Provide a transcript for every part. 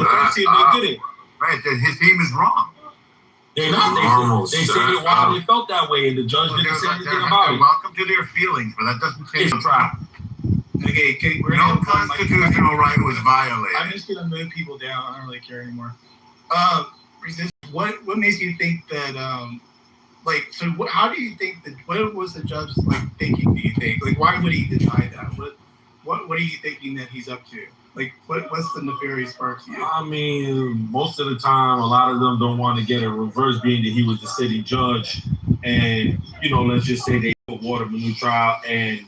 first team that did it. Right, his team is wrong. They're not. They stated why they felt that way, and the judge didn't say anything about it. Welcome to their feelings, but that doesn't change the trial. Okay, no constitutional right was violated. I'm just gonna move people down. I don't really care anymore. Resist. What makes you think that? How do you think that? What was the judge thinking? Do you think? Why would he deny that? What are you thinking that he's up to? What's the nefarious part to you? I mean, most of the time, a lot of them don't want to get a reverse, being that he was the city judge, and let's just say they award him a new trial, and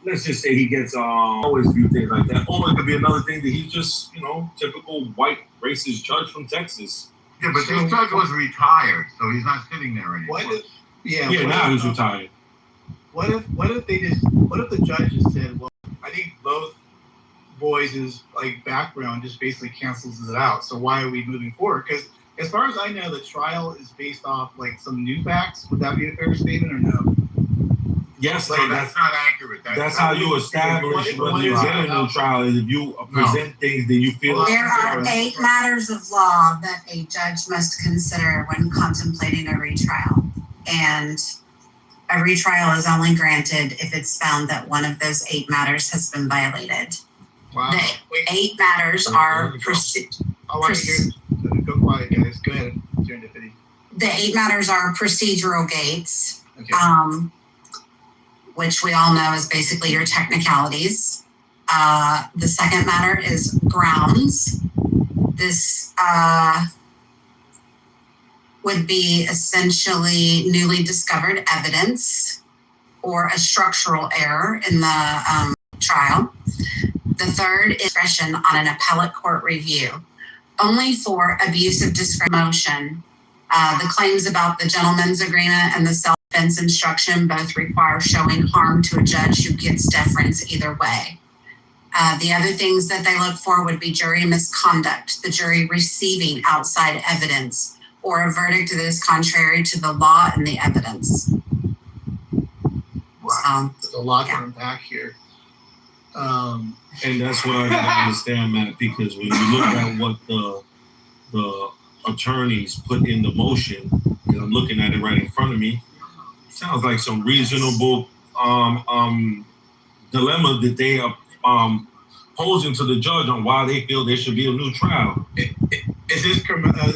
let's just say he gets always view things like that. Or it could be another thing that he's just typical white racist judge from Texas. Yeah, but this judge was retired, so he's not sitting there anymore. Now he's retired. What if the judge just said, well, I think both boys' background just basically cancels it out. So why are we moving forward? Because as far as I know, the trial is based off some new facts. Would that be a fair statement or no? Yes, that's not accurate. That's how you establish whether you get a new trial. Is if you present things that you feel. There are 8 matters of law that a judge must consider when contemplating a retrial, and a retrial is only granted if it's found that one of those 8 matters has been violated. Wow. The 8 matters are I want to hear. Go quiet, guys. Go ahead. The 8 matters are procedural gates. Okay. Which we all know is basically your technicalities. The second matter is grounds. This would be essentially newly discovered evidence or a structural error in the trial. The third is discretion on an appellate court review. Only for abuse of discretion. The claims about the gentleman's agreement and the self-defense instruction both require showing harm to a judge who gets deference either way. The other things that they look for would be jury misconduct, the jury receiving outside evidence, or a verdict that is contrary to the law and the evidence. Wow. There's a lot to unpack here. And that's what I gotta understand, Matt, because when you look at what the attorneys put in the motion, and I'm looking at it right in front of me, it sounds like some reasonable dilemma that they are posing to the judge on why they feel there should be a new trial. Is this Carmelo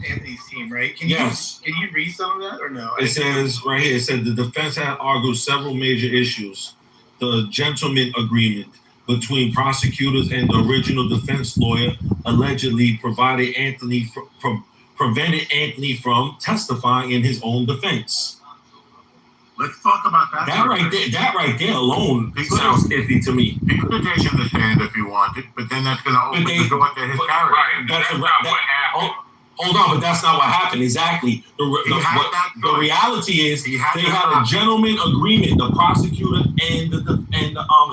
Anthony's team, right? Yes. Can you read some of that or no? It says right here, it said the defense had argued several major issues. The gentleman agreement between prosecutors and the original defense lawyer allegedly prevented Anthony from testifying in his own defense. Let's talk about that. That right there alone sounds iffy to me. He could have taken the stand if he wanted, but then that's going to open the door to his character. Hold on, but that's not what happened. Exactly. The reality is they had a gentleman agreement, the prosecutor and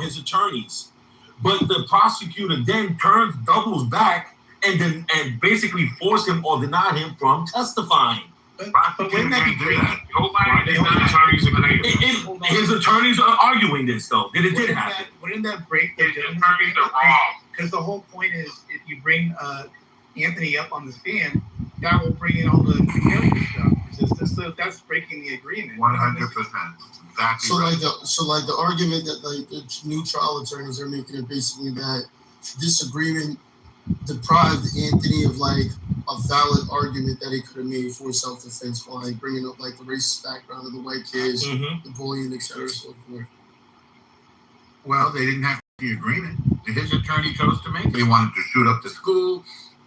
his attorneys. But the prosecutor then doubles back and basically forced him or denied him from testifying. But wouldn't that be great? His attorneys are arguing this though. That it did happen. Wouldn't that break the attorneys are wrong? Because the whole point is, if you bring Anthony up on the stand, that will bring in all the character stuff. So that's breaking the agreement. 100%. Exactly. So the argument that the new trial attorneys are making is basically that this agreement deprived Anthony of a valid argument that he could have made for self-defense by bringing up the racist background of the white kids, the bullying, etc. So forth. Well, they didn't have the agreement. His attorney chose to make it. They wanted to shoot up the school.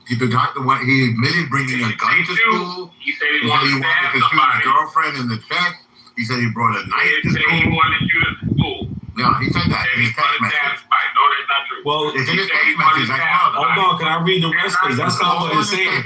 He admitted bringing a gun to school. He said he wanted wanted to shoot his girlfriend in the chest. He said he brought a knife to school. He wanted to shoot at the school. Yeah, he said that in his text message. No, that's not true. Well, it's in his text message. Hold on, can I read the rest? Because that's not what it's saying.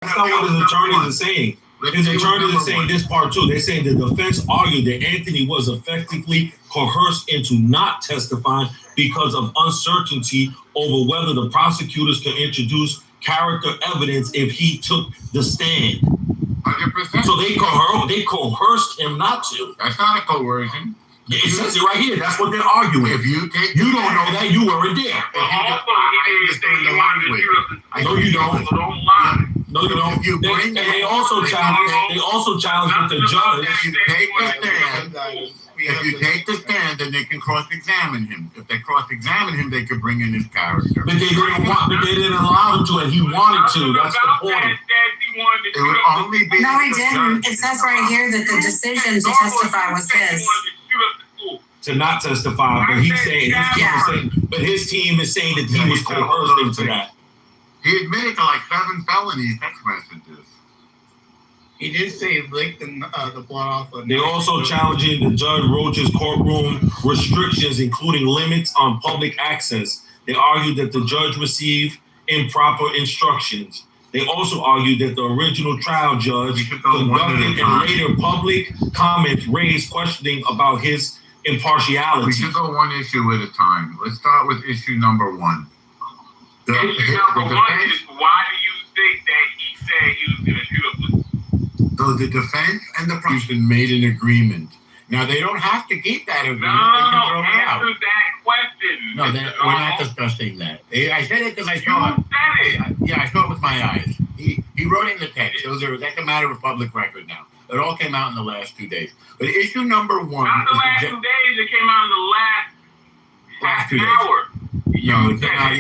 That's not what his attorneys are saying. His attorneys are saying this part too. They're saying the defense argued that Anthony was effectively coerced into not testifying because of uncertainty over whether the prosecutors could introduce character evidence if he took the stand. 100%. So they coerced him not to. That's not a coercion. It says it right here. That's what they're arguing. If you take, You don't know that. You weren't there. But also, he didn't say he wanted to shoot up the school. No, you don't. So don't lie. No, you don't. If you bring They also challenged. They also challenged that the judge. If you take the stand, We have if you to- take the stand, then they can cross-examine him. If they cross-examine him, they could bring in his character. But they didn't allow him to, and he wanted to. That's the point. It would only be. No, he if the didn't. judge- It says right here that the decision to testify was his. To not testify, but he's saying his team is saying that he was coerced into that. He admitted to like 7 felonies text messages. He did say lick the blood off. Of They're also challenging the Judge Roach's courtroom restrictions, including limits on public access. They argued that the judge received improper instructions. They also argued that the original trial judge conducted and later public comments raised questioning about his We impartiality. should go one issue at a time. Let's start with issue number 1. The Issue number one defense, is why do you think that he said he was going to shoot up the school? the defense and the prosecution made an agreement. Now, they don't have to keep that agreement. No, They can throw it out. answer that question. No, we're not discussing that. I said it because I saw it. You said it. Yeah, I saw it with my eyes. He wrote in the text. That's a matter of public record now. It all came out in the last 2 days. But issue number 1 Not the last 2 days. It came out in the last half 2 days. hour. No, it came out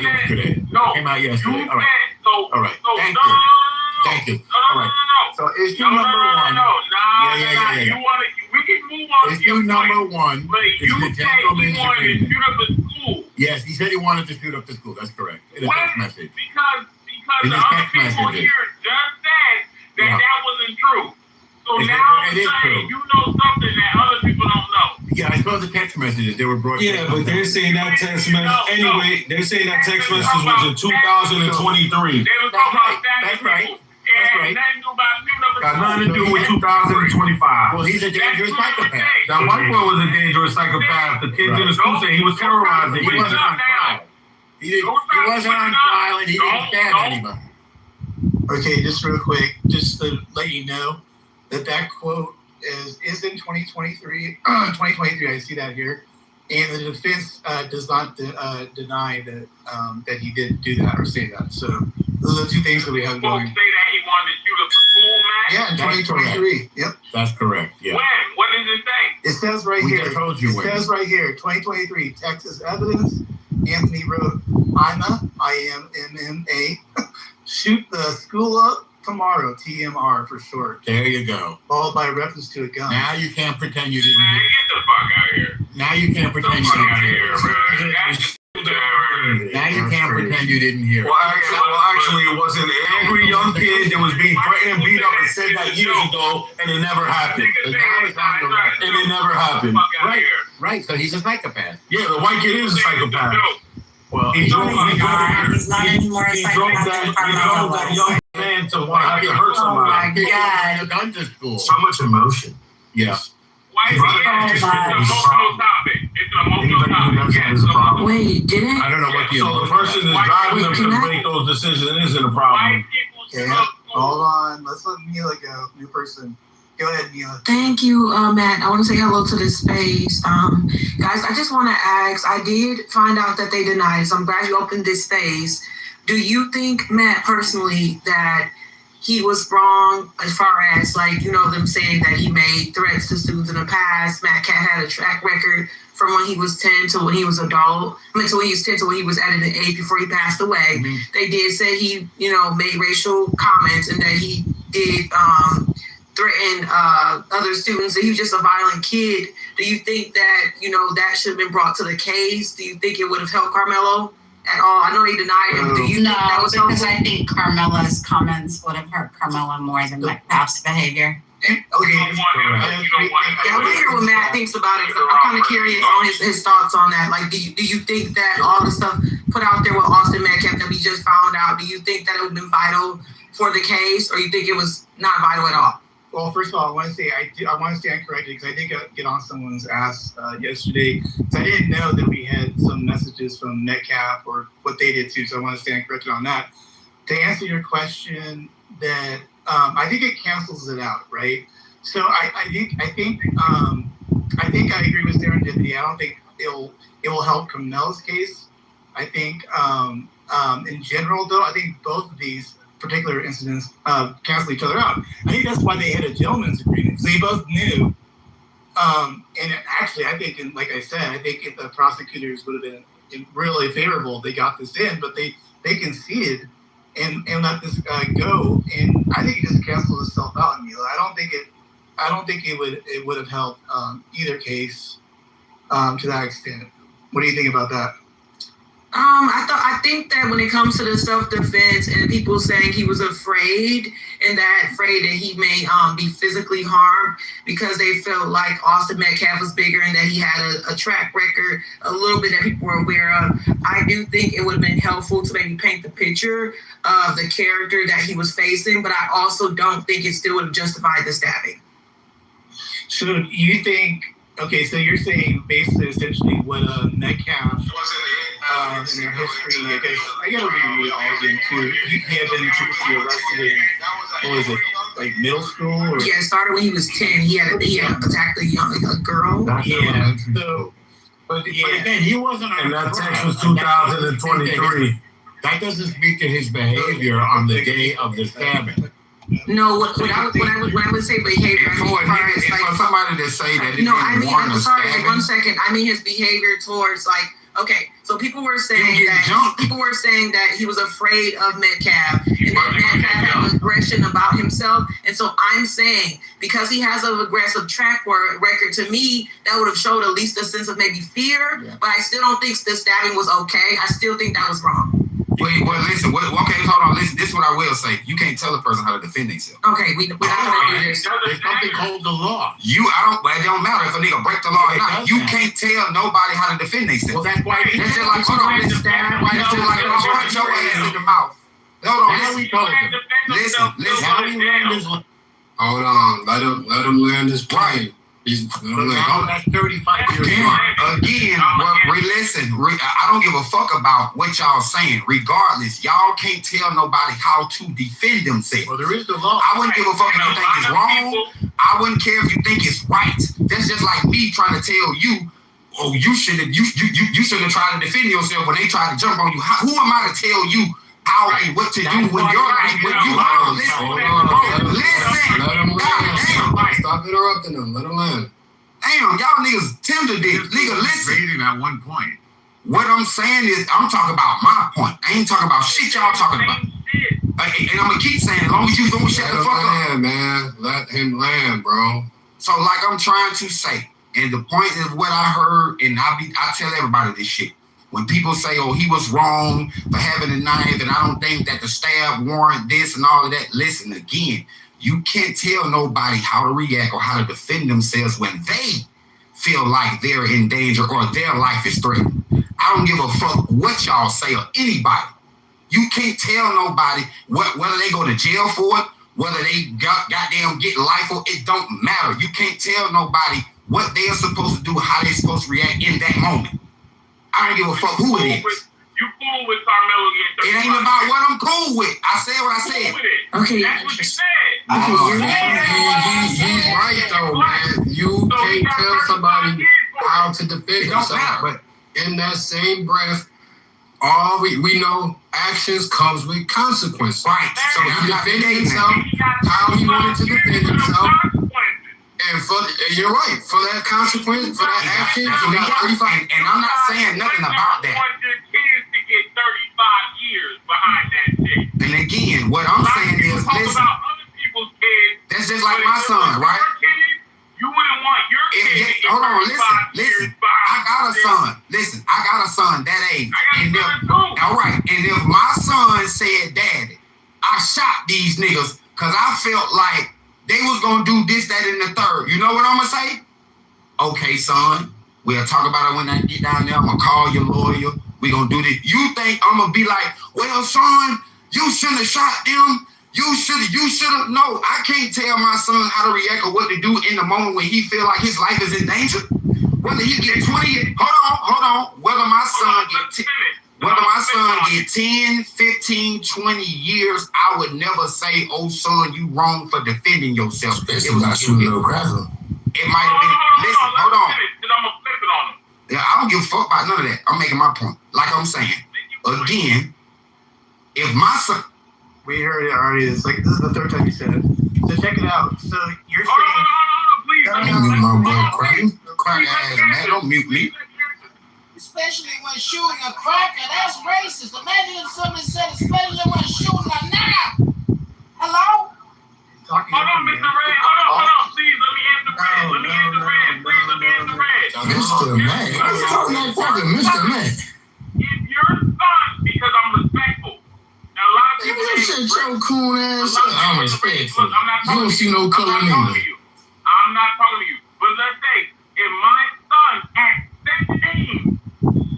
yesterday. No, It came out yesterday. you All right. said so. All right. So, Thank no, you. no, no, no, Thank you. no, All no, right. no, So issue no, no, number no, 1. no, no, Yeah. You want to? We can move on. Issue to your number point. 1 But is you the said gentleman's he wanted to agreement. shoot up the school. Yes, he said he wanted to shoot up the school. That's correct. In a When? text message. Because In the his other text people messages. here just said that Yeah. that wasn't true. So It is- now I'm it is saying true. you know something that other people don't know. Yeah, I saw the text messages. They were brought. Yeah, but they're saying that text message. Anyway, they're saying that text message was in 2023. They were That's talking right. about that That's right. people. That's And right. nothing to do about shooting up the Got school. nothing to do with 2025. Well, he's a dangerous psychopath. That white boy was a dangerous psychopath. The kids in the school said he was terrorizing He kids. wasn't on trial. He wasn't on trial, and he didn't stab anybody. Okay, just real quick, just to let you know that quote is in 2023. 2023, I see that here, and the defense does not deny that he did do that or say that. So those are the 2 things that we have Folks going. say that he wanted to shoot up the school, man. Yeah, in That's 2023. Yep, That's correct. Yeah. When? What does it say? it says right We here. just told you It when. says right here, 2023, Texas evidence. Anthony wrote, IMMA, shoot the school up tomorrow, TMR for short, There you go. followed by reference to a gun. Now you can't pretend you didn't Man, hear. get the fuck out of here. Now you can't Get the pretend you fuck didn't out of hear. here, man. That's Now you can't pretend you didn't hear. Well, actually, it wasn't every young kid that was being threatened and beat up and said that years ago, and it never happened. And now it's on the record. And it never happened. Right. Right. So he's a psychopath. Yeah, the white kid is a psychopath. Well, He drove He's not anymore a psychopath than Carmelo that was. young man to want to hurt somebody. God. a gun to school. So much emotion. Yes. Why is it? It's an emotional topic. It's an emotional topic. Yes, so Wait, didn't? I don't know what the So the person that's driving them to make those decisions isn't a problem. white people Okay, shoot up schools. hold on. Let's let Mila go. New person. Go ahead, Mila. Thank you, Matt. I want to say hello to this space. Guys, I just want to ask, I did find out that they denied, so I'm glad you opened this space. Do you think, Matt, personally, that he was wrong as far as, like, you know, them saying that he made threats to students in the past? Matt Cat had a track record from when he was 10 to when he was adult. I mean, to when he was 10 to when he was at an age before he passed away. Mhm. They did say he, you know, made racial comments and that he did threaten other students, and he was just a violent kid. Do you think that, you know, that should have been brought to the case? Do you think it would have helped Carmelo at all? I know he denied him. Do you No, think that was because helpful? I think Carmela's comments would have hurt Carmela more than Metcalf's behavior. Okay. You don't want him. You don't want him. Yeah, I want to hear what Matt thinks about it. I'm kind of curious on his thoughts on that. Like, do you think that all the stuff put out there with Austin Metcalf that we just found out, do you think that it would have been vital for the case, or you think it was not vital at all? Well, first of all, I want to say I want to stand corrected because I did get on someone's ass yesterday. So I didn't know that we had some messages from Metcalf or what they did too. So I want to stand corrected on that. To answer your question, that I think it cancels it out, right? So I think I think I agree with serendipity. I don't think it will help Kamnell's case. I think in general, though, I think both of these particular incidents cancel each other out. I think that's why they had a gentleman's agreement. So they both knew. And actually, I think, and like I said, I think if the prosecutors would have been really favorable, they got this in, but they conceded and let this go. And I think it just canceled itself out. I don't think it would have helped either case to that extent. What do you think about that? I think that when it comes to the self-defense and people saying he was afraid that he may be physically harmed because they felt like Austin Metcalf was bigger and that he had a track record a little bit that people were aware of, I do think it would have been helpful to maybe paint the picture of the character that he was facing, but I also don't think it still would have justified the stabbing. So you think, okay, so you're saying basically essentially what Metcalf in their history, I gotta reread all of them too. He had been previously arrested in, what was it, like middle school? Or? Yeah, it started when he was 10. He had attacked a girl. Yeah. So, but again, he wasn't. And that text was 2023. That doesn't speak to his behavior on the day of the stabbing. No, when I would say behavior, for somebody to say that it I'm sorry, 1 second. I mean his behavior towards okay, so people were saying that he was afraid of Metcalf and that Metcalf had aggression about himself. And so I'm saying because he has an aggressive track record, to me, that would have showed at least a sense of maybe fear. Yeah. But I still don't think the stabbing was okay. I still think that was wrong. Wait, well, listen. Okay, hold on. Listen, this is what I will say. You can't tell a person how to defend themselves. Okay, we're not gonna do this. There's something called the law. It don't matter if a nigga break the law or not. You can't tell nobody how to defend themselves. Well, that's why. That's just like, hold on, listen. That's just like, punch your ass in the mouth. Hold on, listen. Hold on, let him land his plane. That's 35 years Again, I don't give a fuck about what y'all saying. Regardless, y'all can't tell nobody how to defend themselves. Well, there is the law. I wouldn't give a fuck if you think it's wrong. I wouldn't care if you think it's right. That's just like me trying to tell you, oh, you shouldn't try to defend yourself when they try to jump on you. Who am I to tell you how and what to do when you're like, when you listen. Let him God damn. Stop interrupting him. Let him land. Damn, y'all niggas tender dick. Nigga, listen. Debating at one point. What I'm saying is, I'm talking about my point. I ain't talking about shit y'all talking about. And I'm gonna keep saying, as long as you don't shut the fuck up. Man. Let him land, bro. So, like I'm trying to say, and the point is what I heard, and I tell everybody this shit. When people say, oh, he was wrong for having a knife, and I don't think that the stab warrant this and all of that. Listen, again, you can't tell nobody how to react or how to defend themselves when they feel like they're in danger or their life is threatened. I don't give a fuck what y'all say or anybody. You can't tell nobody whether they go to jail for it, whether they goddamn get life or it don't matter. You can't tell nobody what they are supposed to do, how they're supposed to react in that moment. I don't give a fuck who it is. You cool with Carmelo getting 35 It ain't about what I'm cool with. I said what I said. Okay. That's what you said. He's right though, man. You can't tell somebody how to defend themselves. But in that same breath, all we know actions comes with consequences. Right. So he defended himself how he wanted to defend himself. And you're right, for that consequence, for that action, you got 35. And I'm not saying nothing about that. I want your kids to get 35 years behind that shit. And again, what I'm saying is, listen, about other people's kids. that's just like my son, right? You wouldn't want your kids to get Hold on, 35 listen. years behind I got a son. Listen, I got a son that age. All right, and if my son said, Daddy, I shot these niggas because I felt like they was gonna do this, that, and the third. You know what I'm gonna say? Okay, son, we'll talk about it when I get down there. I'm gonna call your lawyer. We gonna do this. You think I'm gonna be like, well, son, you shouldn't have shot them. You should have. No, I can't tell my son how to react or what to do in the moment when he feel like his life is in danger. Whether he get 20, hold on. Whether my son get 10, 15, 20 years, I would never say, oh, son, you wrong for defending yourself. Especially not shooting no gravel. it might have been. Listen, hold on. Because I'm gonna flip it on him. Yeah, I don't give a fuck about none of that. I'm making my point. Like I'm saying, again, if my son, we heard it already. It's like this is the third time you said it. So check it out. So you're Hold saying. on, please. No, I ain't getting my blood cracking. Crack ass, man. Don't mute me. Especially when shooting a cracker, that's racist. Imagine if somebody said, especially when shooting a knife. Hello? Talking Hold on, Mr. Red. Hold on. Please, let me answer Red. Let me answer Red. Please, let me answer Red. Mr. Man. I'm talking like fucking Mr. Man. If your son, because I'm respectful, and a lot of people You say, shut your cool ass up. I'm respectful. Look, I'm not You don't see no I'm color not in talking me. to you. I'm not talking to you. But let's say, if my son at 17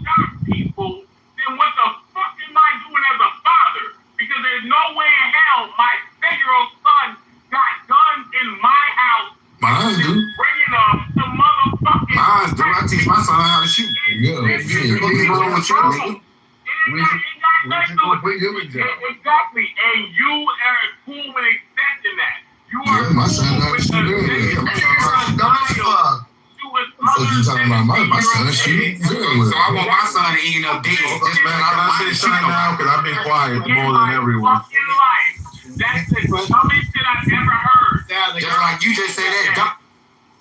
shot people, then what the fuck am I doing as a father? Because there's no way in hell my 10-year-old son got guns in my house. Mine do. Bringing them to motherfucking. Mine do. I teach my son how to shoot. Yeah, What's wrong with you, nigga? Exactly, and you are cool with accepting that. You are Yeah, my son cool got with to shoot very well. My son got to fuck. What you talking about? My son shoot very well. So I want my son to end up dead. Just Man, can I say something now? Because I've been quiet more than everyone. That's the dumbest shit I've ever heard. Just like you just said that.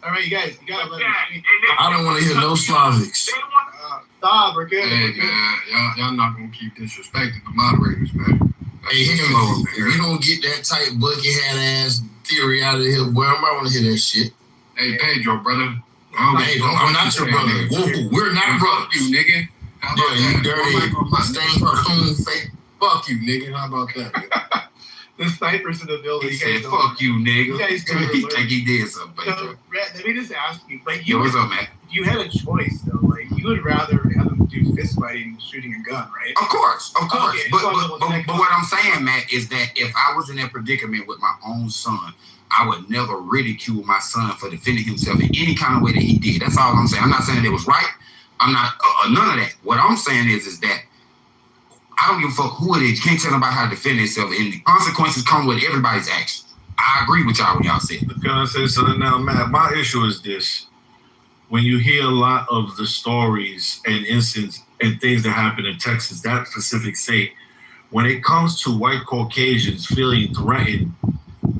All right, you guys, you gotta let me speak. I don't want to hear no Slavics. Stop, we're good. Hey, man, y'all not gonna keep disrespecting the moderators, man. Hey, hear me. If you don't get that tight bucket hat ass theory out of here, boy, I might want to hear that shit. Hey, Pedro, brother. Hey, I'm not your brother. Whoa, we're not brothers. Fuck you, nigga. How about Yeah, you that? dirty, stained perfume fake. Fuck you, nigga. How about that? The snipers in the building. He You said, guys fuck you, nigga. You guys don't He alert. think he did something, So, Pedro. Red, let me just ask you, like, Yo, you, what's up, man? if you had a choice, though, like, you would rather have them do fist fighting than shooting a gun, right? Of course. Okay, But so what I'm saying, Matt, is that if I was in that predicament with my own son, I would never ridicule my son for defending himself in any kind of way that he did. That's all I'm saying. I'm not saying that it was right. I'm not none of that. What I'm saying is that I don't give a fuck who it is. You can't tell nobody how to defend themselves, and the consequences come with everybody's actions. I agree with y'all when y'all said it. Can I say something now, Matt? My issue is this. When you hear a lot of the stories and incidents and things that happen in Texas, that specific state, when it comes to white Caucasians feeling threatened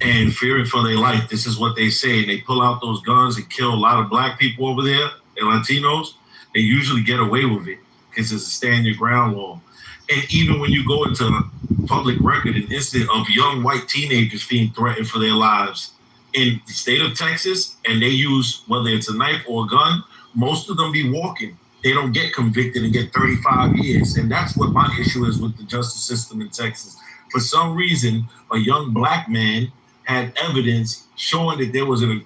and fearing for their life, this is what they say. And they pull out those guns and kill a lot of black people over there and Latinos. They usually get away with it because it's a stand your ground law. And even when you go into public record, an incident of young white teenagers being threatened for their lives in the state of Texas, and they use, whether it's a knife or a gun, most of them be walking. They don't get convicted and get 35 years. And that's what my issue is with the justice system in Texas. For some reason, a young black man had evidence showing that there was an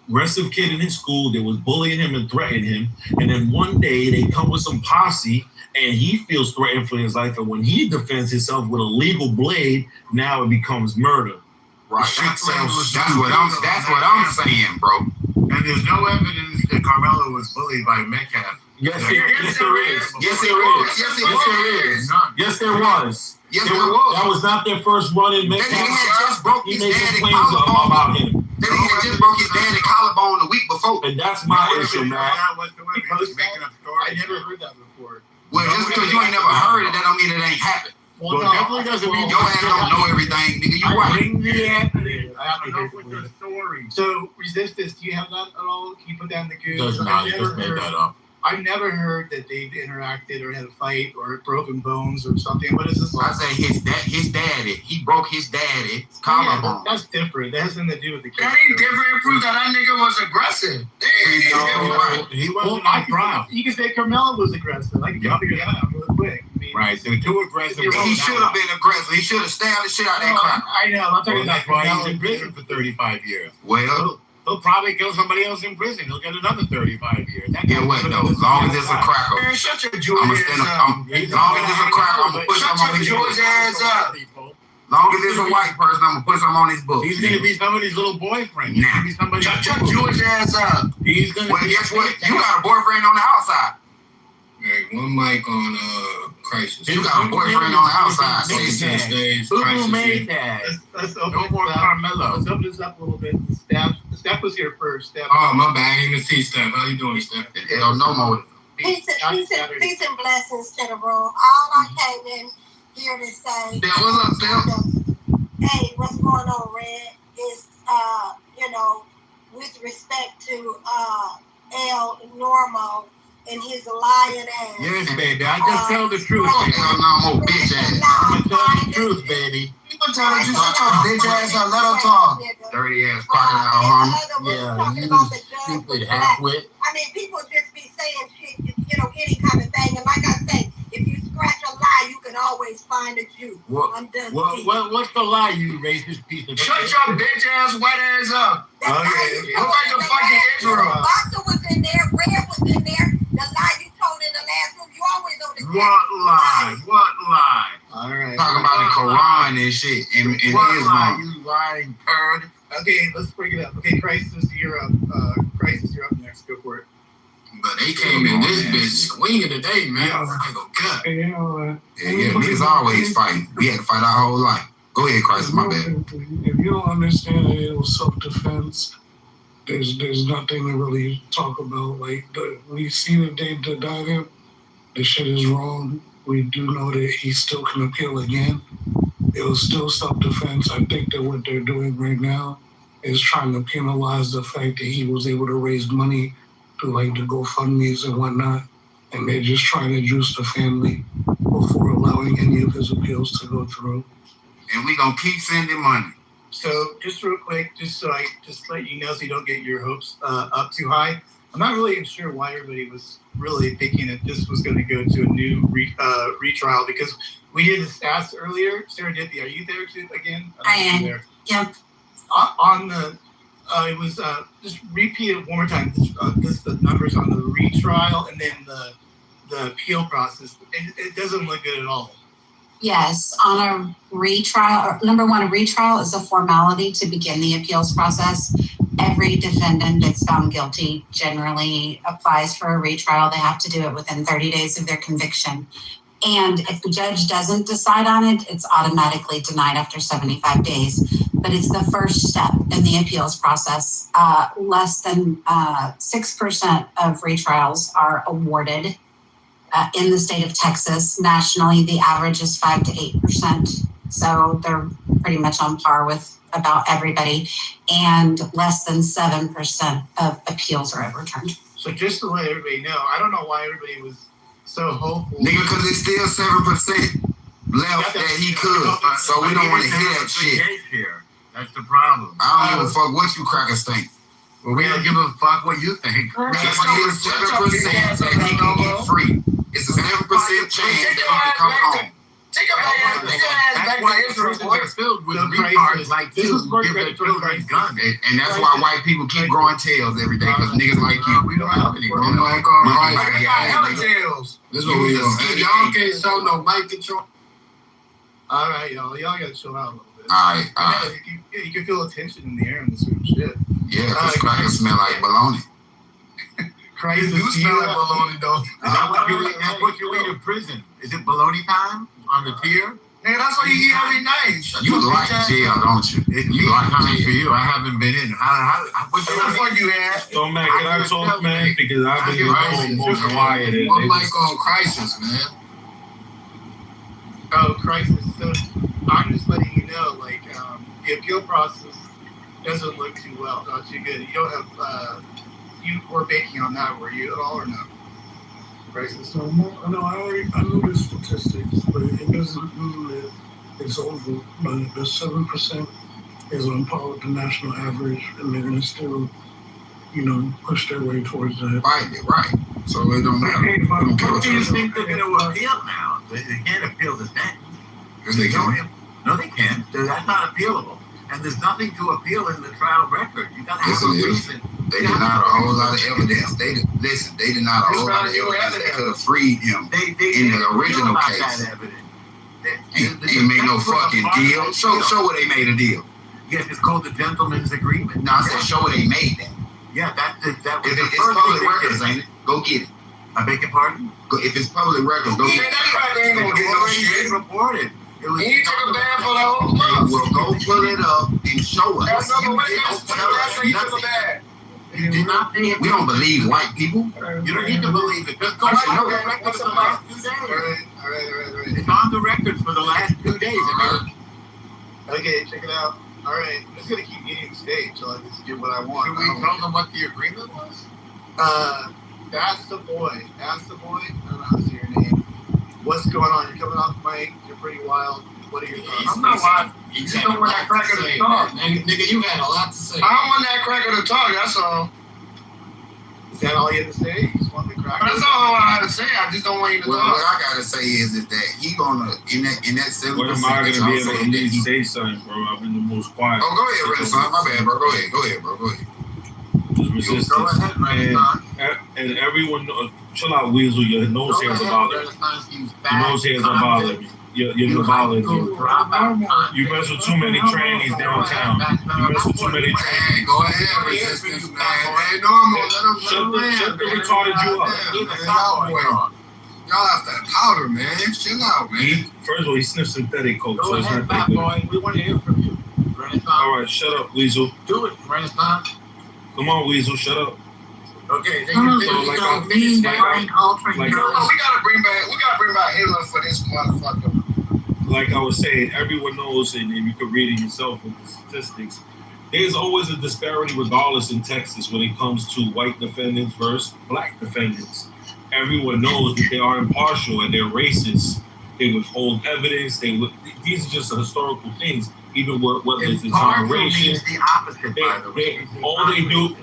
aggressive kid in his school that was bullying him and threatening him. And then one day they come with some posse and he feels threatened for his life. And when he defends himself with a legal blade, now it becomes murder. Right. That's what I'm saying, bro. And there's no evidence that Carmelo was bullied by Metcalf. Yes, there is. Yes, there is. Yes, there was. Yes, there was. That was not their first run in That nigga had just broke He his made daddy complaints collarbone. about him. That nigga had just broke his daddy collarbone the week before. And that's my issue, man. I never heard that before. Well, just because you ain't never heard it, that don't mean it ain't happened. Well, Well, definitely doesn't mean Your ass don't know everything, nigga. You right. Bring the evidence. I have to Come hear up with it. the story. So, Resistance, do you have that at all? Can you put that in the goose? Does not. You just made that up. I've never heard that they've interacted or had a fight or broken bones or something. What is this I like? say his daddy. He broke his daddy Yeah, collarbone. that's different. That has nothing to do with the case. That ain't different. It proves that nigga was aggressive. He wasn't on trial. You can say Carmelo was aggressive. I can figure that out really quick. I mean, Right. They're too aggressive. He should have been aggressive. He should have stabbed the shit out of that crap. I know. I'm talking Well, about that's why he's Carmelo. in prison for 35 years. Well, He'll probably kill somebody else in prison. He'll get another 35 years. That get what though? As long as it's a cracker. Man, shut your I'm George gonna stand ass up. up. As long as it's a cracker, I'm gonna put Shut something on your his George book. ass up. As long as it's a white person, I'm gonna put something on his book. He's gonna be somebody's little boyfriend. He's Nah. gonna be somebody's Shut your George ass up. He's gonna Well, be guess what? You got a boyfriend on the outside. Hey, one mic on Crisis. You got a boyfriend on the outside. Six to the stage. Who Crisis. made that? Let's open No this more up. Carmelo. Let's open this up a little bit. Steph was here first. Steph. Oh, my bad. I didn't even see Steph. How you doing, Steph? Hell, no more. Happy Saturday. Peace and blessings to the room. All I came in here to say, Yeah, what's up, Steph? hey, what's going on, Red? Is with respect to El Normo and his lying ass. Yes, baby. I just tell the truth. Oh, hell no, more bitch ass. I'm gonna tell the truth, baby. People trying to shut your bitch ass up. Let her talk. Dirty ass crocodile, homie. Yeah, you stupid halfwit. I mean, people just be saying shit, any kind of thing. And like I say, if you scratch a lie, you can always find a Jew. I'm done. What's the lie, you racist piece of shit? Shut your bitch ass, white ass up. Okay. Look like a fucking Israel. Boxer was in there, Red was in there. The lie you told in the last room, you always on the What lie? All right. Talking about the Quran and shit and What lie, Islam. you lying turd? Okay, let's bring it up. Okay, Crisis, you're up. Crisis, you're up next. Go for it. But they came in this bitch swinging today, man. I was like, oh, God. Yeah, niggas always fighting. We had to fight our whole life. Go ahead, Crisis, my bad. If you don't understand that it was self-defense, there's nothing to really talk about. Like, we see that they denied him. The shit is wrong. We do know that he still can appeal again. It was still self-defense. I think that what they're doing right now is trying to penalize the fact that he was able to raise money through like the GoFundMes and whatnot. And they're just trying to juice the family before allowing any of his appeals to go through. And we gonna keep sending money. So just real quick, just let you know so you don't get your hopes up too high. I'm not really sure why everybody was really thinking that this was going to go to a new retrial because we did the stats earlier. Serendipity, are you there too again? I am. There. Yep. On the, it was just repeat it one more time. Just the numbers on the retrial and then the appeal process. It doesn't look good at all. Yes, on a retrial, number one, a retrial is a formality to begin the appeals process. Every defendant that's found guilty generally applies for a retrial. They have to do it within 30 days of their conviction. And if the judge doesn't decide on it, it's automatically denied after 75 days. But it's the first step in the appeals process. Less than 6% of retrials are awarded. In the state of Texas. Nationally, the average is 5 to 8%. So they're pretty much on par with about everybody. And less than 7% of appeals are overturned. So just to let everybody know, I don't know why everybody was so hopeful. Nigga, because it's still 7% left that he could. So we don't want to hear that shit. Here. That's the problem. I don't give a fuck what you crackers think. Well, we don't give a fuck what you think. It's still 7% that he can get free. It's a 7% chance that he can come home. Take your ass back to Israel. They're filled with retards like you give their children guns. And that's why white people keep growing tails every day, because niggas like you. We don't have any. I'm like, all right. Yeah, Tails. This is what we do. If y'all can't show no mic control. All right, y'all gotta chill out a little bit. All right. You can feel the tension in the air and this sort of shit. Yeah, because crackers smell like bologna. Crisis, You smell like bologna, though. Is that what you eat in prison? Is it bologna time on the pier? Nigga, that's what you eat every night. You like jail, don't you? You like coming for you. I haven't been in. What's What the fuck you had? So, man, can I talk, man? Because I've been more quiet. And One mic on Crisis, man. Oh, Crisis. So I'm just letting you know, like, the appeal process doesn't look too well, not too good. You don't have, you were banking on that, were you at all, or no? Crisis. So, no, I know the statistics, but it doesn't mean that it's over. But the 7% is on par with the national average, and they're going to still, push their way towards that. Right. So it don't matter. What do you think they're going to appeal now? They can't appeal the sentence. Because they don't. No, they can't. That's not appealable. And there's nothing to appeal in the trial record. You got to have a reason. They denied a whole lot of evidence. They denied a whole lot of evidence that could have freed him in the original case. They made no fucking deal. Show where they made a deal. Yes, it's called the gentleman's agreement. No, I said show where they made that. Yeah, that was If the it's first public thing they records, did. ain't it? Go get it. I beg your pardon? If it's public record, don't Man, that cracker ain't gonna get no shit. Reported. It was He took a bag for the whole Okay, month. well, go pull it up and show us. That's number one. You That's didn't tell us he took a nothing. bag. You did not pay it. We don't believe white people. You don't need to believe it. Just go I should back know. to the record for the last 2 days. All right. It's on the record for the last 2 days. Okay, check it out. All right, I'm just gonna keep eating steak till I just get what I want. Should we tell them what the agreement was? Ask the boy. I don't know how to say your name. What's going on? You're coming off mic. You're pretty wild. What are your thoughts? I'm not wild. You just don't want that cracker to talk. Nigga, you had a lot to say. I don't want that cracker to talk. That's all. Is that all you have to say? You just want the cracker? That's all I had to say. I just don't want you to Well, talk. what I gotta say is that he gonna in that 7%. What am I that gonna be y'all able to saying that he- say something, bro? I've been the most quiet. Oh, go ahead, Renaissance. My bad, bro. Go ahead, bro. Go ahead. There's resistance. Go ahead, Renaissance. And everyone, chill out, Weasel. Your nose hairs are bothering me. Your nose hairs are bothering me. You're bothering me. You mess with too many trannies downtown. You mess with too many Hey, trannies. go ahead, resistance, man. Hey, normal. Let him Shut the retarded you up. Y'all have that powder, man. Chill out, man. First of all, he sniffs synthetic coke, Go so it's ahead, not fat that good. boy. We want to hear from you. Renaissance. All right, shut up, Weasel. Do it, Renaissance. Come on, Weasel, shut up. Okay, then So, you like, don't I- mean like, that I- ain't altering like- your We gotta bring back Hitler for this motherfucker. Like I was saying, everyone knows, and you can read it yourself with the statistics. There's always a disparity, regardless in Texas, when it comes to white defendants versus black defendants. Everyone knows that they are impartial and they're racist. They withhold evidence. These are just historical things. Even whether it's exoneration, means the opposite, by the way.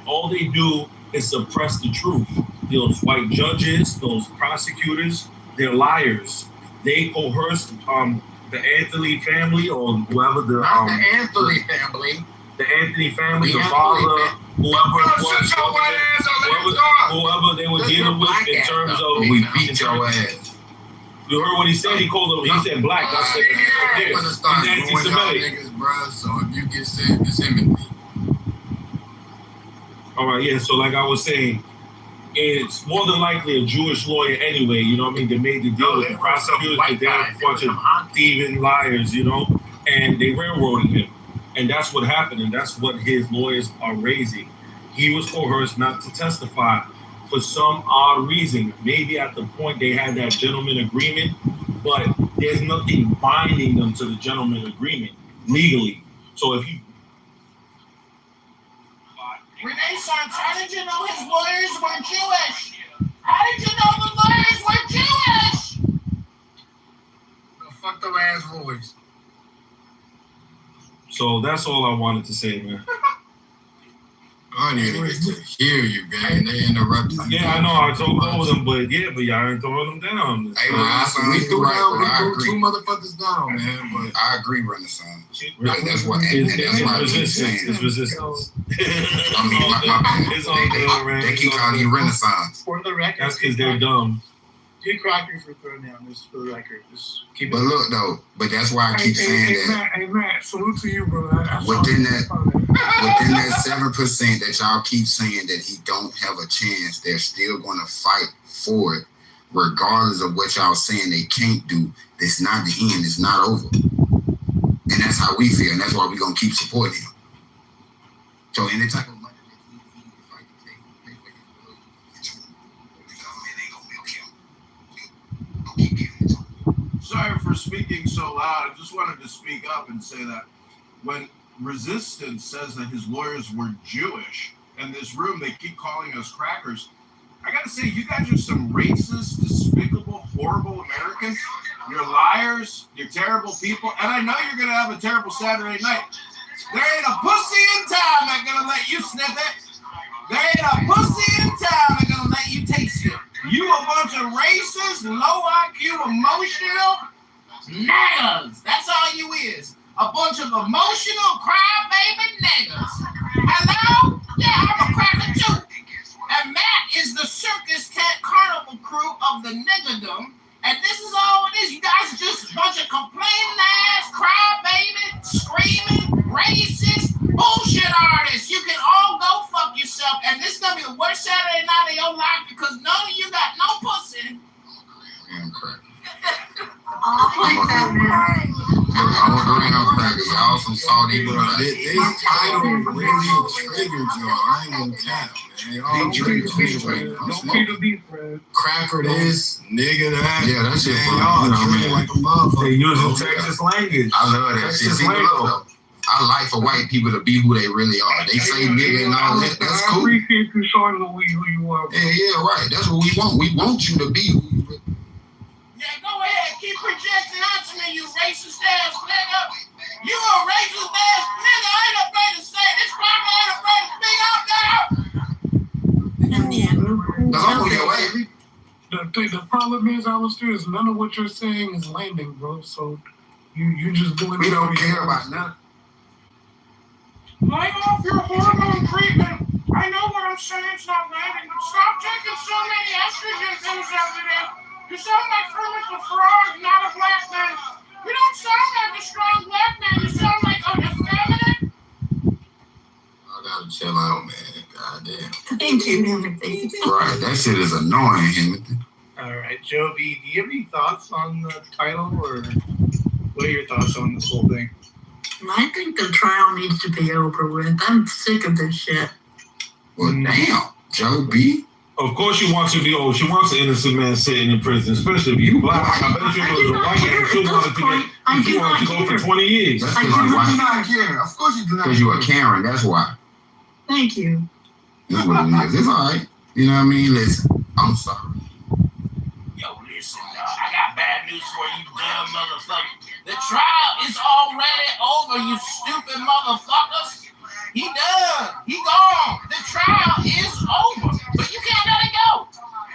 all they do is suppress the truth. Those white judges, those prosecutors, they're liars. They coerce the Anthony family or whoever the Not the Anthony family. the Anthony family, The the Anthony father, Whoever whoever they were dealing with in terms of We beat your ass. You heard what he said? He called him. He said black. That's it. I'm gonna start He's doing y'all anti-Semitic. niggas, bruh. So if you get sick, it's him and me. All right, yeah. So like I was saying, it's more than likely a Jewish lawyer anyway. You know what I mean? They made the deal with the prosecutors because they're a bunch of thieving liars, you know, and they railroaded him, and that's what happened, and that's what his lawyers are raising. He was coerced not to testify for some odd reason. Maybe at the point they had that gentleman agreement, but there's nothing binding them to the gentleman agreement legally. So if you Renaissance, how did you know his lawyers were Jewish? How did you know the lawyers were Jewish? Fuck the last voice. So that's all I wanted to say, man. I need to get to hear you, gang. They interrupted. Yeah, I know. I told both of them, but y'all ain't throwing them down. Hey, Renaissance, we you threw right, down, bro. I we threw two agree. motherfuckers down, man. But I agree, Renaissance. That's what, and that's why I keep resistance. saying. It's resistance. I mean, my bad. It's all good, man. They keep calling you Renaissance. For the record, That's because they're dumb. 2 crackers were thrown down. Just for the record, just keep it. But look though, but that's why I keep saying that Hey, Matt, salute to you, bro. within that 7% that y'all keep saying that he don't have a chance, they're still going to fight for it, regardless of what y'all saying they can't do. It's not the end. It's not over, and that's how we feel, and that's why we're gonna keep supporting him. So any type of money that he fight to take for his blood, the government ain't gonna milk him. They'll keep giving it to him. Sorry for speaking so loud. I just wanted to speak up and say that when Resistance says that his lawyers were Jewish, in this room they keep calling us crackers, I gotta say, you guys are some racist, despicable, horrible Americans. You're liars. You're terrible people. And I know you're gonna have a terrible Saturday night. There ain't a pussy in town that's gonna let you sniff it. There ain't a pussy in town that's gonna let you taste it. You a bunch of racist, low IQ, emotional niggas. That's all you is. A bunch of emotional crybaby niggas. Hello? Yeah, I'm a cracker too. And Matt is the circus tent carnival crew of the niggerdom. And this is all it is. You guys are just a bunch of complaining ass, crybaby, screaming, racist, bullshit artists. You can all go fuck yourself. And this is going to be the worst Saturday night of your life because none of you got no y'all some salty. This title really triggered y'all. I ain't gonna cap, man. Y'all triggered me right now. Don't be the beef, man. Cracker this, nigga that. Yeah, that shit Man, fun. y'all You know, trigger man. like a motherfucker. They using Texas language. I love that shit. Texas See, language. look, I like for white people to be who they really are. They say nigga and all that. That's I cool. appreciate you showing who you are. Bro. Yeah, right. That's what we want. We want you to be who you really are. Yeah, go ahead. Keep projecting onto me, you racist ass nigga. You a racist ass nigga. I ain't afraid to say it. This cracker ain't afraid to speak up now. The humble your way. The problem is, Alistair, is none of what you're saying is landing, bro. So you just doing. We don't care about nothing. Lay off your hormone treatment. I know what I'm saying. It's not landing. Stop taking so many estrogen things every day. You sound like Kermit the Frog, not a black man. You don't sound like a strong black man. You sound like an effeminate. I gotta chill out, man. Goddamn. Thank you, Timothy. Right. That shit is annoying, Timothy. All right, Joby, do you have any thoughts on the title, or what are your thoughts on this whole thing? I think the trial needs to be over with. I'm sick of this shit. Well, damn, Joe B. Of course, she wants to be old. She wants an innocent man sitting in prison, especially if you black. I bet you was a white man. She wanted to go for 20 years. That's I because do you not white. care. Of course you do not. Because you a Karen. That's why. Thank you. That's what it is. It's all right. You know what I mean? Listen, I'm sorry. Yo, listen, I got bad news for you, dumb motherfucker. The trial is already over, you stupid motherfuckers. He done. He gone. The trial is over. But you can't let it go.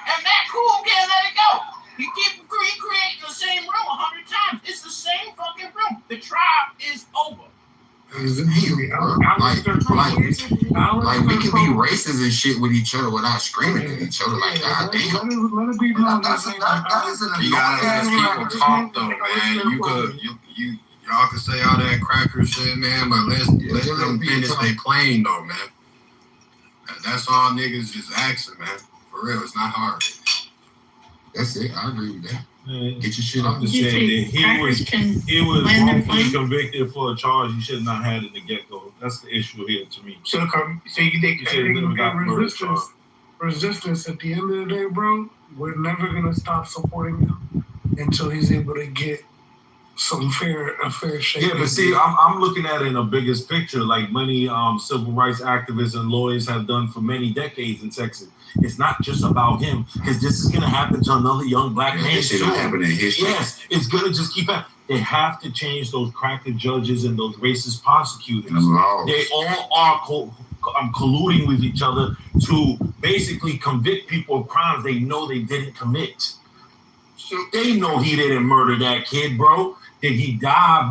And that cool can't let it go. He creating the same room 100 times. It's the same fucking room. The trial is over. Like we can be racist and shit with each other without screaming at each other. Like, God damn. Let it be known. You gotta let people talk though, man. Y'all can say all that cracker shit, man, but let them finish their plane though, man. That's all niggas just asking, man. For real, it's not hard. That's it. I agree with that. Man, Get your shit I'm up. just saying that he was wrongfully convicted for a charge he should not have had in the get-go. That's the issue here to me. So you think He should have never got murder charge. Resistance at the end of the day, bro, we're never gonna stop supporting him until he's able to get a fair shake. Yeah, but see, I'm looking at it in a biggest picture, like many civil rights activists and lawyers have done for many decades in Texas. It's not just about him, because this is going to happen to another young black man. This shit happen in history. Yes, it's going to just keep happening. They have to change those cracker judges and those racist prosecutors. They all are colluding with each other to basically convict people of crimes they know they didn't commit. So they know he didn't murder that kid, bro. Did he die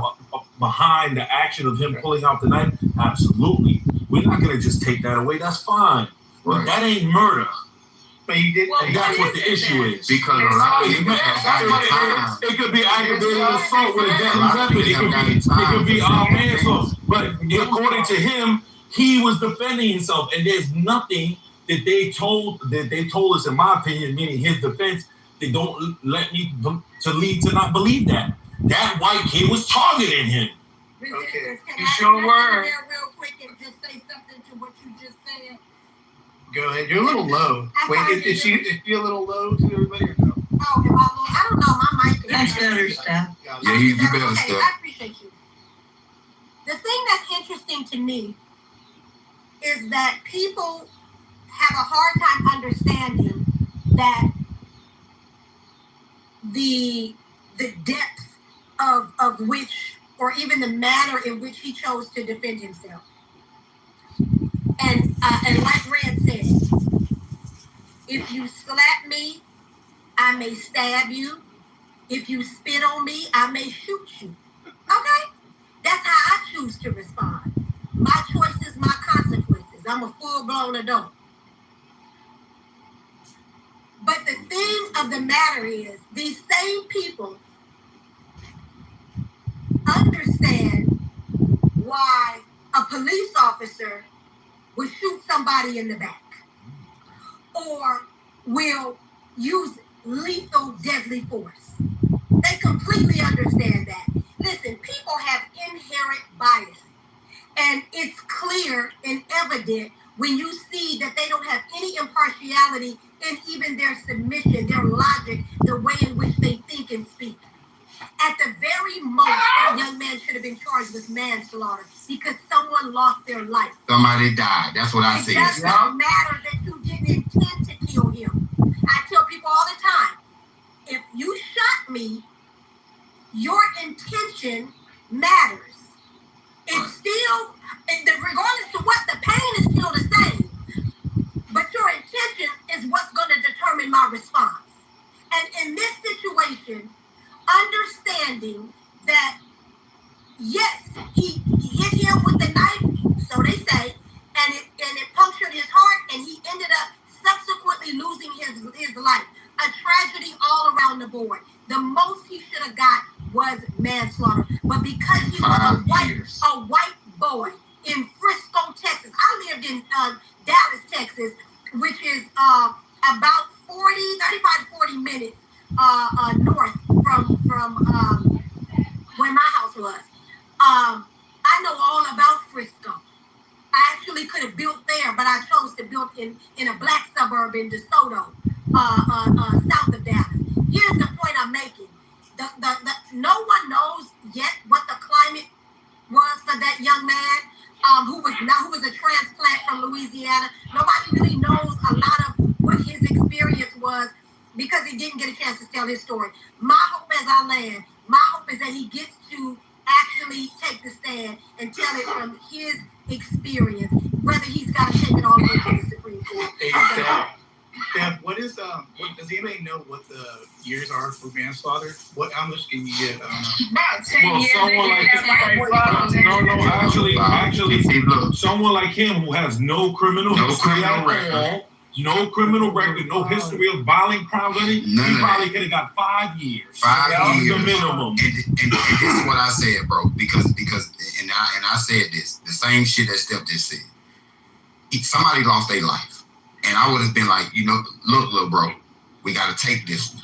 behind the action of him pulling out the knife? Absolutely. We're not going to just take that away. That's fine. But that ain't murder. But you did, and that's what the issue is. Because a lot of people have gotten time. It could be aggravated assault with a deadly weapon. It could be manslaughter. But according to him, he was defending himself, and there's nothing that they told us, in my opinion, meaning his defense, they don't let me to lead to not believe that. That white kid was targeting him. Okay. You sure were. Real quick and just say something to what you just said. Go ahead. You're a little low. Wait, is she a little low to everybody or no? Oh, I don't know. My mic is. That's better stuff. Yeah, you better Okay, stuff. I appreciate you. The thing that's interesting to me is that people have a hard time understanding that the depth of which, or even the manner in which he chose to defend himself. And like Red said, if you slap me, I may stab you. If you spit on me, I may shoot you. Okay? That's how I choose to respond. My choices, my consequences. I'm a full-blown adult. But the thing of the matter is, these same people understand why a police officer will shoot somebody in the back or will use lethal, deadly force. They completely understand that. Listen, people have inherent bias. And it's clear and evident when you see that they don't have any impartiality in even their submission, their logic, the way in which they think and speak. At the very most, that young man should have been charged with manslaughter because someone lost their life. Somebody died. That's what I It said. does not matter that you didn't intend to kill him. I tell people all the time, if you shot me, your intention matters. It's still, regardless of what, the pain is still the same. But your intention is what's going to determine my response. And in this situation, understanding that, yes, he hit him with the knife, so they say, and it punctured his heart, and he ended up subsequently losing his life. A tragedy all around the board. The most he should have got was manslaughter. But because he was a white boy in Frisco, Texas. I lived in Dallas, Texas, which is about 35 to 40 minutes north from where my house was. I know all about Frisco. I actually could have built there, but I chose to build in a black suburb in DeSoto, south of Dallas. Here's the point I'm making. No one knows yet what the climate was for that young man who was a transplant from Louisiana. Nobody really knows a lot of what his experience was because he didn't get a chance to tell his story. My hope as I land, my hope is that he gets to actually take the stand and tell it from his experience, whether he's got to take it all the way to the Supreme Court. Steph, what is does anybody know what the years are for manslaughter? How much can you get? About 10 years. Actually, someone like him who has no criminal history at all, no criminal record, no history of violent crimes, he probably could have got 5 years. 5 years, the minimum. And this is what I said, bro. Because I said this, the same shit that Steph just said. Somebody lost their life, and I would have been like, look, little bro, we got to take this one.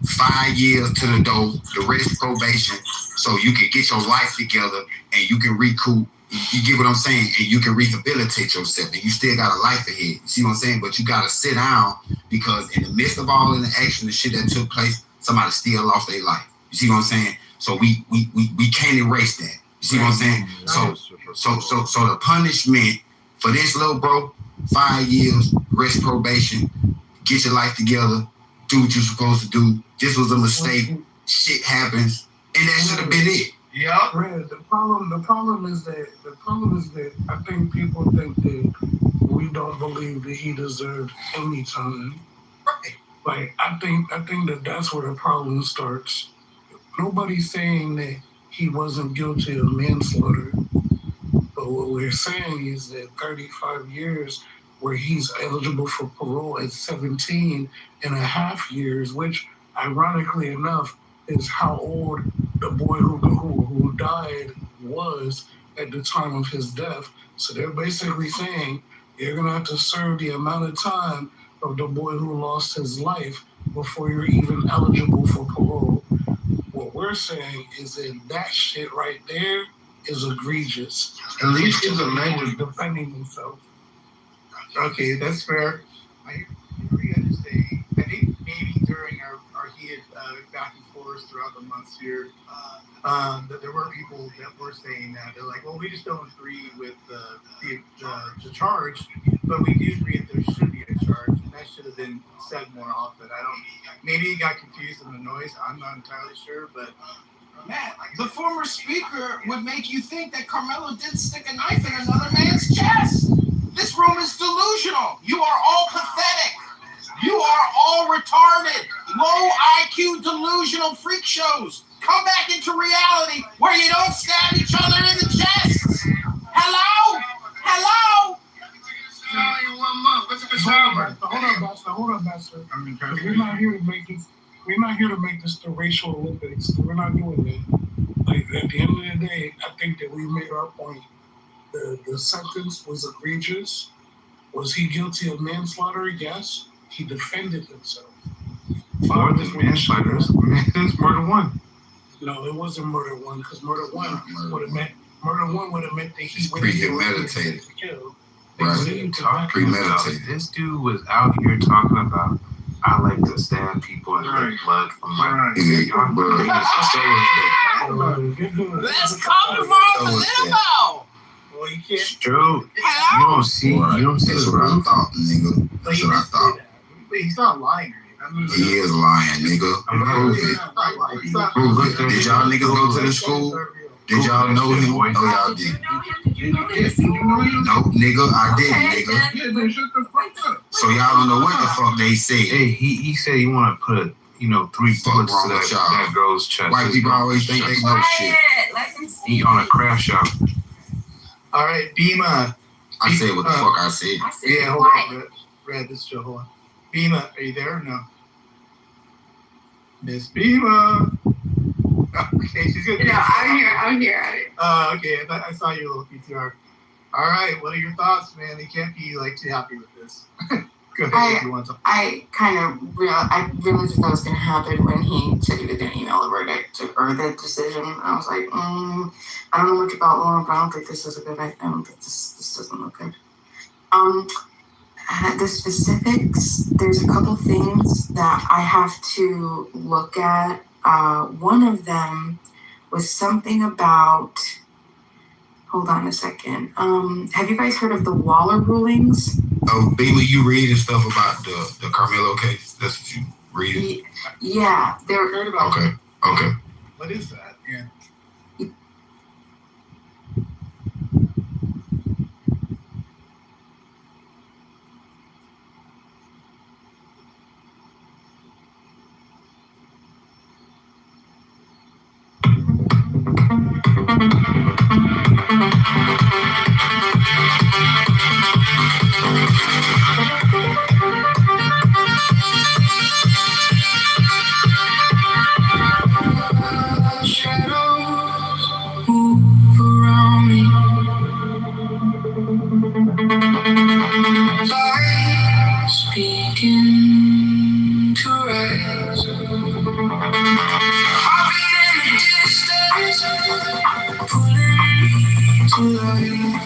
5 years to the door, the rest probation, so you can get your life together and you can recoup. You get what I'm saying? And you can rehabilitate yourself. And you still got a life ahead. You see what I'm saying? But you got to sit down because in the midst of all of the action, the shit that took place, somebody still lost their life. You see what I'm saying? So we can't erase that. You see what I'm saying? So the punishment for this little bro, 5 years, rest probation, get your life together, do what you're supposed to do. This was a mistake. Shit happens. And that should have been it. Yeah. The problem is that I think people think that we don't believe that he deserved any time. Right. Like I think that's where the problem starts. Nobody's saying that he wasn't guilty of manslaughter, but what we're saying is that 35 years where he's eligible for parole at 17 and a half years, which ironically enough is how old the boy who died was at the time of his death. So they're basically saying you're going to have to serve the amount of time of the boy who lost his life before you're even eligible for parole. What we're saying is that shit right there is egregious. At least he's alleged defending himself. Okay, that's fair. I hear you guys say. I think maybe during our heated back and forth throughout the months here, that there were people that were saying that they're like, well, we just don't agree with the charge, but we do agree that there should be a charge, and that should have been said more often. Maybe it got confused in the noise. I'm not entirely sure, but. Matt, the former speaker would make you think that Carmelo did stick a knife in another man's chest. This room is delusional. You are all pathetic. You are all retarded. Low IQ delusional freak shows. Come back into reality where you don't stab each other in the chest. Hello? Hello? Hold on, Master. We're not here to make this. We're not here to make this the racial Olympics. We're not doing that. Like at the end of the day, I think that we made our point. The sentence was egregious. Was he guilty of manslaughter? Yes. He defended himself. More than manslaughter. It's murder one. No, it wasn't murder one because murder one would have meant that he went premeditated. to kill. What are you talking about? This dude was out here talking about, I like to stab people and get blood from my Let's come from political. Well, you can't. Stroke. You don't see. You don't see That's the what I proof. thought, nigga. That's what I thought. But he's not lying. I mean, He is lying, nigga. Prove it. Prove it. Did y'all niggas go to the school? Did y'all know him? No, y'all didn't. Nope, nigga, I didn't, nigga. So y'all don't know what the fuck they said. Hey, he said you want to put, 3 Fuck bullets wrong to with y'all. that girl's chest. White people always think they know shit. Let them He on a craft shop. all right, Bima. I said what the fuck I said. Yeah, hold on, Red. This show, hold on. Bima, are you there or no? Miss Bima. Okay, she's gonna. No, I'm here. Okay. I saw your little PTR. All right, what are your thoughts, man? You can't be too happy with this. Go ahead if you want to. I realized that was going to happen when he said he was going to email the verdict or the decision. I was like, I don't know much about law, but I don't think this is a good idea. I don't think this doesn't look good. The specifics, there's a couple things that I have to look at. One of them was something about, hold on a second. Have you guys heard of the Waller rulings? Oh, Beamer, you reading stuff about the Carmelo case? That's what you reading? Yeah, they're Heard about Okay. Okay. What is that? Yeah. Shadows move around me. Lights begin to rise. Heartbeat in the distance, pulling me to life.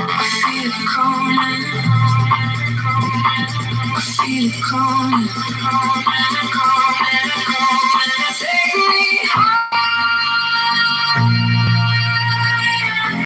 I feel it coming. I feel it coming. Take me